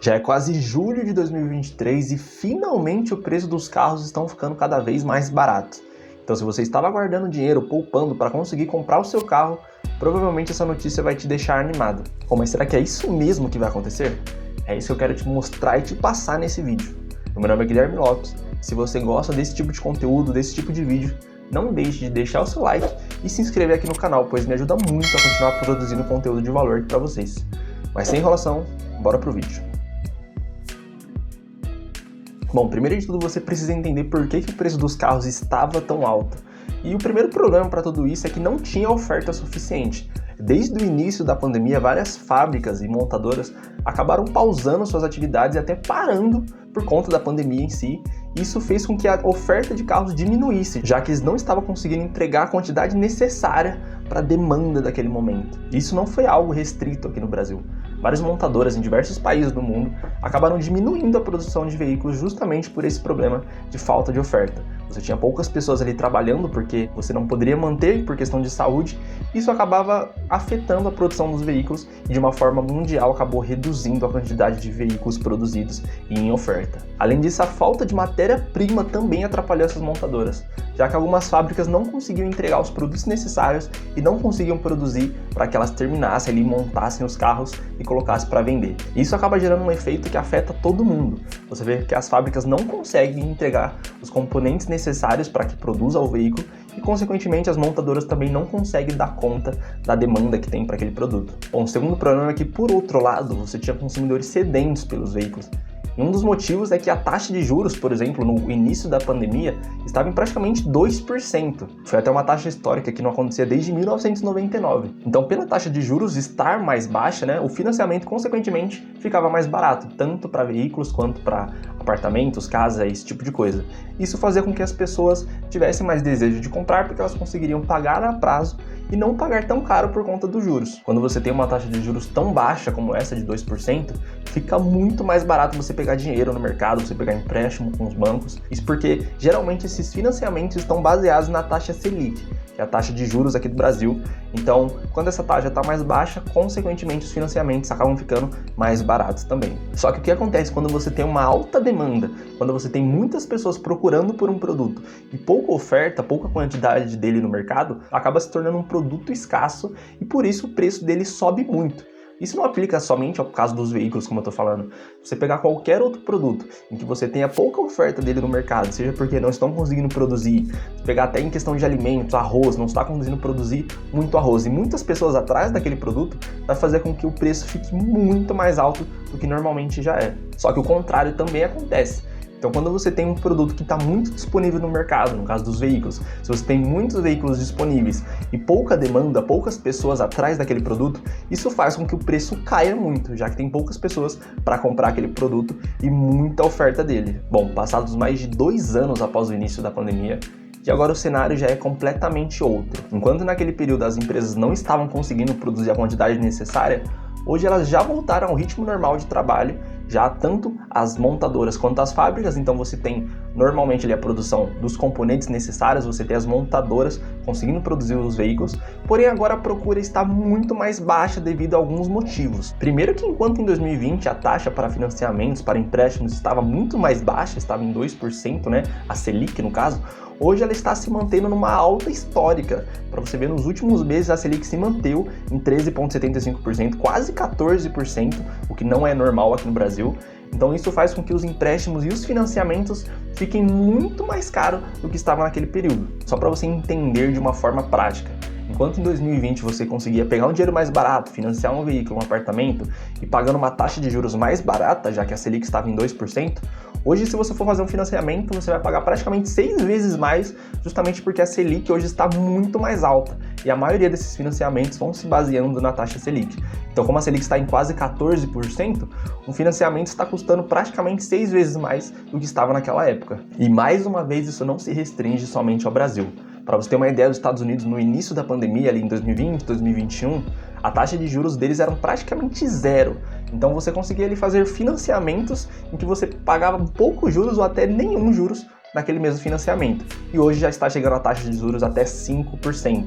Já é quase julho de 2023 e finalmente o preço dos carros estão ficando cada vez mais baratos. Então, se você estava guardando dinheiro, poupando para conseguir comprar o seu carro, provavelmente essa notícia vai te deixar animado. Bom, mas será que é isso mesmo que vai acontecer? É isso que eu quero te mostrar e te passar nesse vídeo. Meu nome é Guilherme Lopes. Se você gosta desse tipo de conteúdo, desse tipo de vídeo, não deixe de deixar o seu like e se inscrever aqui no canal, pois me ajuda muito a continuar produzindo conteúdo de valor para vocês. Mas sem enrolação, bora pro vídeo. Bom, primeiro de tudo você precisa entender por que o preço dos carros estava tão alto. E o primeiro problema para tudo isso é que não tinha oferta suficiente. Desde o início da pandemia, várias fábricas e montadoras acabaram pausando suas atividades e até parando por conta da pandemia em si. Isso fez com que a oferta de carros diminuísse, já que eles não estavam conseguindo entregar a quantidade necessária para a demanda daquele momento. Isso não foi algo restrito aqui no Brasil. Várias montadoras em diversos países do mundo acabaram diminuindo a produção de veículos justamente por esse problema de falta de oferta. Você tinha poucas pessoas ali trabalhando porque você não poderia manter por questão de saúde. Isso acabava afetando a produção dos veículos e de uma forma mundial acabou reduzindo a quantidade de veículos produzidos e em oferta. Além disso, a falta de matéria-prima também atrapalhou essas montadoras, já que algumas fábricas não conseguiam entregar os produtos necessários e não conseguiam produzir para que elas terminassem ali, montassem os carros e colocassem para vender. Isso acaba gerando um efeito que afeta todo mundo. Você vê que as fábricas não conseguem entregar os componentes necessários para que produza o veículo e, consequentemente, as montadoras também não conseguem dar conta da demanda que tem para aquele produto. Bom, o segundo problema é que, por outro lado, você tinha consumidores sedentos pelos veículos. E um dos motivos é que a taxa de juros, por exemplo, no início da pandemia, estava em praticamente 2%. Foi até uma taxa histórica que não acontecia desde 1999. Então, pela taxa de juros estar mais baixa, o financiamento, consequentemente, ficava mais barato, tanto para veículos quanto para apartamentos, casas, esse tipo de coisa. Isso fazia com que as pessoas tivessem mais desejo de comprar, porque elas conseguiriam pagar a prazo e não pagar tão caro por conta dos juros. Quando você tem uma taxa de juros tão baixa como essa de 2%, fica muito mais barato você pegar dinheiro no mercado, você pegar empréstimo com os bancos. Isso porque geralmente esses financiamentos estão baseados na taxa Selic, que é a taxa de juros aqui do Brasil. Então, quando essa taxa está mais baixa, consequentemente os financiamentos acabam ficando mais baratos também. Só que o que acontece quando você tem uma alta demanda, quando você tem muitas pessoas procurando por um produto e pouca oferta, pouca quantidade dele no mercado, acaba se tornando um produto escasso e por isso o preço dele sobe muito. Isso não aplica somente ao caso dos veículos, como eu estou falando. Você pegar qualquer outro produto em que você tenha pouca oferta dele no mercado, seja porque não estão conseguindo produzir, pegar até em questão de alimentos, arroz, não está conseguindo produzir muito arroz, e muitas pessoas atrás daquele produto, vai fazer com que o preço fique muito mais alto do que normalmente já é. Só que o contrário também acontece. Então, quando você tem um produto que está muito disponível no mercado, no caso dos veículos, se você tem muitos veículos disponíveis e pouca demanda, poucas pessoas atrás daquele produto, isso faz com que o preço caia muito, já que tem poucas pessoas para comprar aquele produto e muita oferta dele. Bom, passados mais de 2 anos após o início da pandemia, e agora o cenário já é completamente outro. Enquanto naquele período as empresas não estavam conseguindo produzir a quantidade necessária, hoje elas já voltaram ao ritmo normal de trabalho, já tanto as montadoras quanto as fábricas. Então você tem normalmente ali a produção dos componentes necessários, você tem as montadoras conseguindo produzir os veículos, porém agora a procura está muito mais baixa devido a alguns motivos. Primeiro que enquanto em 2020 a taxa para financiamentos, para empréstimos estava muito mais baixa, estava em 2%, a Selic no caso, hoje ela está se mantendo numa alta histórica. Para você ver, nos últimos meses a Selic se manteve em 13,75%, quase 14%, o que não é normal aqui no Brasil. Então isso faz com que os empréstimos e os financiamentos fiquem muito mais caros do que estava naquele período. Só para você entender de uma forma prática. Enquanto em 2020 você conseguia pegar um dinheiro mais barato, financiar um veículo, um apartamento e pagando uma taxa de juros mais barata, já que a Selic estava em 2%, hoje se você for fazer um financiamento você vai pagar praticamente 6 vezes mais, justamente porque a Selic hoje está muito mais alta e a maioria desses financiamentos vão se baseando na taxa Selic. Então, como a Selic está em quase 14%, um financiamento está custando praticamente 6 vezes mais do que estava naquela época. E mais uma vez isso não se restringe somente ao Brasil. Para você ter uma ideia, dos Estados Unidos no início da pandemia, ali em 2020, 2021, a taxa de juros deles era praticamente zero. Então você conseguia ali fazer financiamentos em que você pagava poucos juros ou até nenhum juros naquele mesmo financiamento. E hoje já está chegando a taxa de juros até 5%.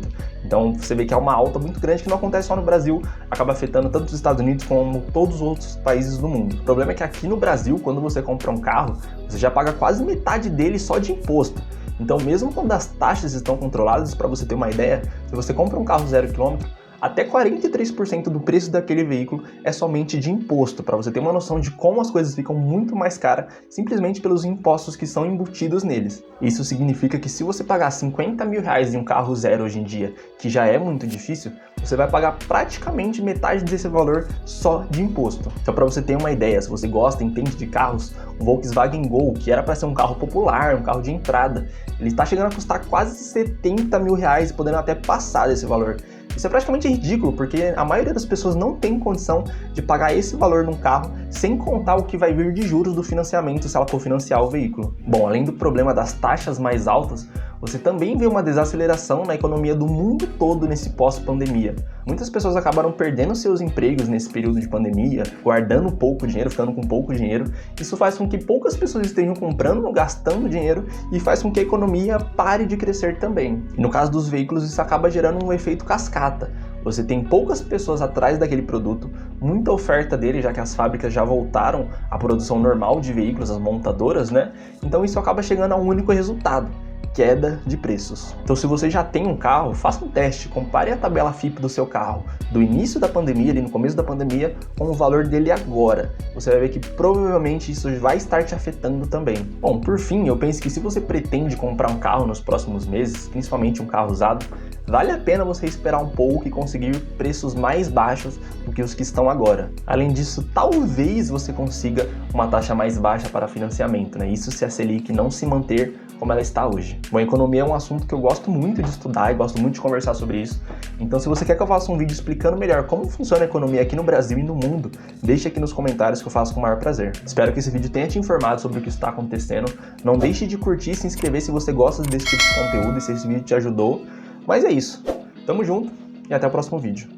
Então você vê que é uma alta muito grande que não acontece só no Brasil, acaba afetando tanto os Estados Unidos como todos os outros países do mundo. O problema é que aqui no Brasil, quando você compra um carro, você já paga quase metade dele só de imposto. Então mesmo quando as taxas estão controladas, para você ter uma ideia, se você compra um carro 0 km, até 43% do preço daquele veículo é somente de imposto, para você ter uma noção de como as coisas ficam muito mais caras simplesmente pelos impostos que são embutidos neles. Isso significa que se você pagar 50 mil reais em um carro zero hoje em dia, que já é muito difícil, você vai pagar praticamente metade desse valor só de imposto. Então, para você ter uma ideia, se você gosta, entende de carros, o Volkswagen Gol, que era para ser um carro popular, um carro de entrada, ele está chegando a custar quase 70 mil reais, podendo até passar desse valor. Isso é praticamente ridículo, porque a maioria das pessoas não tem condição de pagar esse valor num carro, sem contar o que vai vir de juros do financiamento se ela for financiar o veículo. Bom, além do problema das taxas mais altas, você também vê uma desaceleração na economia do mundo todo nesse pós-pandemia. Muitas pessoas acabaram perdendo seus empregos nesse período de pandemia, guardando pouco dinheiro, ficando com pouco dinheiro. Isso faz com que poucas pessoas estejam comprando, gastando dinheiro e faz com que a economia pare de crescer também. E no caso dos veículos, isso acaba gerando um efeito cascata. Você tem poucas pessoas atrás daquele produto, muita oferta dele, já que as fábricas já voltaram à produção normal de veículos, as montadoras, né? Então isso acaba chegando a um único resultado: queda de preços. Então, se você já tem um carro, faça um teste, compare a tabela FIPE do seu carro do início da pandemia, ali no começo da pandemia, com o valor dele agora. Você vai ver que provavelmente isso vai estar te afetando também. Bom, por fim, eu penso que se você pretende comprar um carro nos próximos meses, principalmente um carro usado, vale a pena você esperar um pouco e conseguir preços mais baixos do que os que estão agora. Além disso, talvez você consiga uma taxa mais baixa para financiamento, né? Isso se a Selic não se manter como ela está hoje. Bom, economia é um assunto que eu gosto muito de estudar e gosto muito de conversar sobre isso. Então, se você quer que eu faça um vídeo explicando melhor como funciona a economia aqui no Brasil e no mundo, deixe aqui nos comentários que eu faço com o maior prazer. Espero que esse vídeo tenha te informado sobre o que está acontecendo. Não deixe de curtir e se inscrever se você gosta desse tipo de conteúdo e se esse vídeo te ajudou. Mas é isso. Tamo junto e até o próximo vídeo.